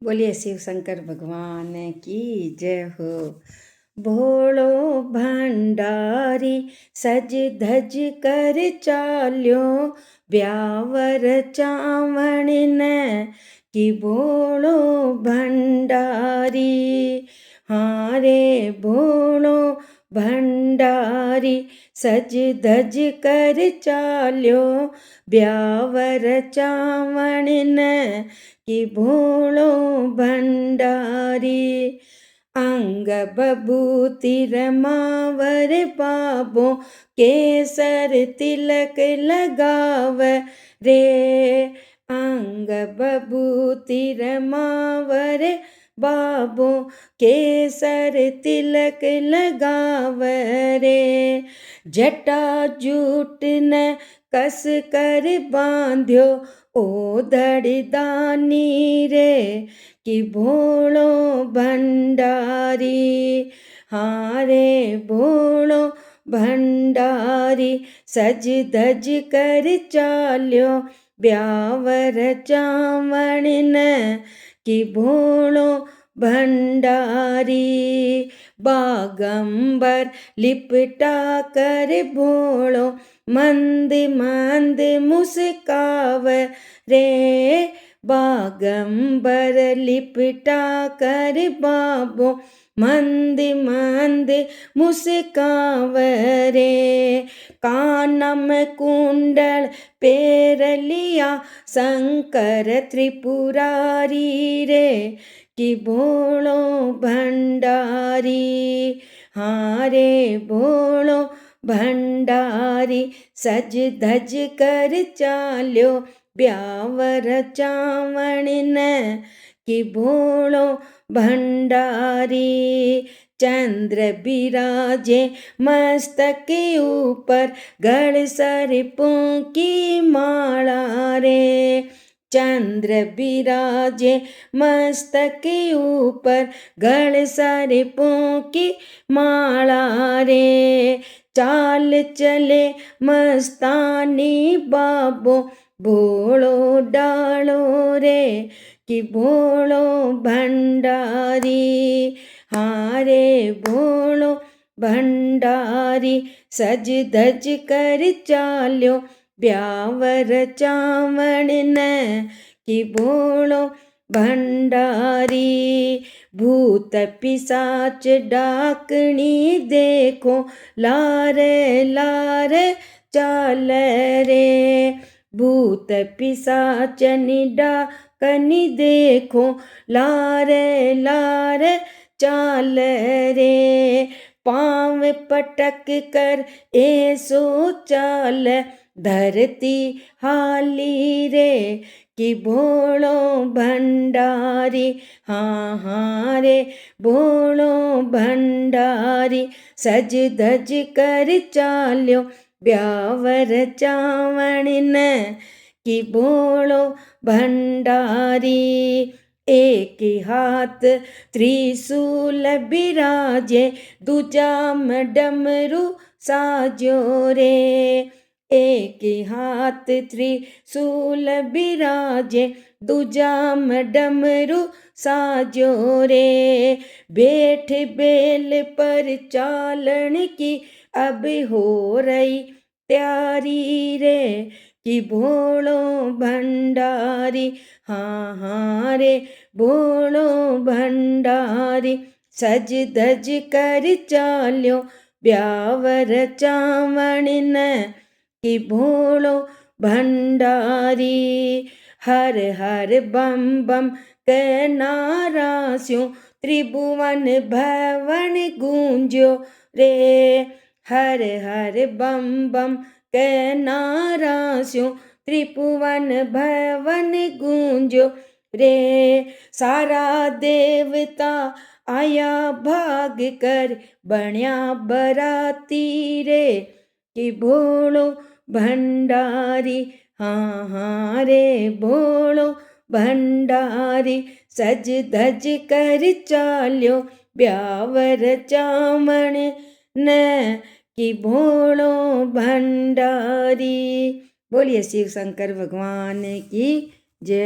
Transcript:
बोलिए शिव शंकर भगवान की जय हो। भोलो भंडारी सज धज कर चाल्यो, ब्यावर चावण न कि भोलो भंडारी। हाँ रे भोलो भंडारी सज धज कर चाल्यो, ब्यावर चावण न कि भोलो भंडारी। अंग बबूती रमावर बाबो, केसर तिलक लगाव रे। अंग बबूती रमावर बाबो, केसर तिलक लगाव रे। जटा जूट न कस कर बांध्यो, ओधड़ दानी रे कि भोलो भंडारी। हाँ रे भोलो भंडारी सज धज कर चाल्यो, ब्यावर चावण न कि भोलो भंडारी। बागंबर लिपटा कर भोलो, मंद मंद मुस्काव रे। बागंबर लिपटा कर बाबो, मंद मंद मुस्काव रे। कानम कुंडल पेर लिया, शंकर त्रिपुरारी रे कि भोलो भंडारी। हाँ रे भोलो भंडारी सज धज कर चाल्यो, ब्यावर चावण न कि भोलो भंडारी। चंद्र बिराजे मस्तक ऊपर, गढ़ सर्पों की माला रे। चंद्र बिराजे मस्तक ऊपर, गढ़ सर्पों की माला रे। चाल चले मस्तानी बाबो, भोलो डालो रे कि भोलो भंडारी। हाँ रे भोलो भंडारी सज धज कर चाल्यो, ब्यावर चावण न कि भोलो भंडारी। भूत पिशाच डाकनी देखो, लारे लारे चाल रे। भूत पिशाच डाकनी देखो, लारे लारे चाल रे। पाँव पटक कर ऐसो चाल, धरती हाली रे कि भोलो भंडारी। हाँ हाँ रे भोलो भंडारी सज धज कर चाल्यो, ब्यावर चावण न कि भोलो भंडारी। एक हाथ त्रिशूल बिराजे, दूजा डमरू साजो रे। एक हाथ त्रिशूल बिराजे, दूजा डमरू साजो रे। बैठ बेल पर चालन की अब हो रही तैयारी रे कि भोलो भंडारी। हाँ हाँ रे भोलो भंडारी सज धज कर चाल्यो, ब्यावर चावण न कि भोलो भंडारी। हर हर बम बम के नारा स्यों, त्रिभुवन भवन गूंज्यो रे। हर हर बम बम के नारा स्यों, त्रिभुवन भवन गूंज्यो रे। सारा देवता आया भाग कर, बण्या बराती रे कि भोलो भंडारी। हाँ हाँ रे भोलो भंडारी सज धज कर चाल्यो, ब्यावर चावण न कि भोलो भंडारी। बोलिए शिव शंकर भगवान की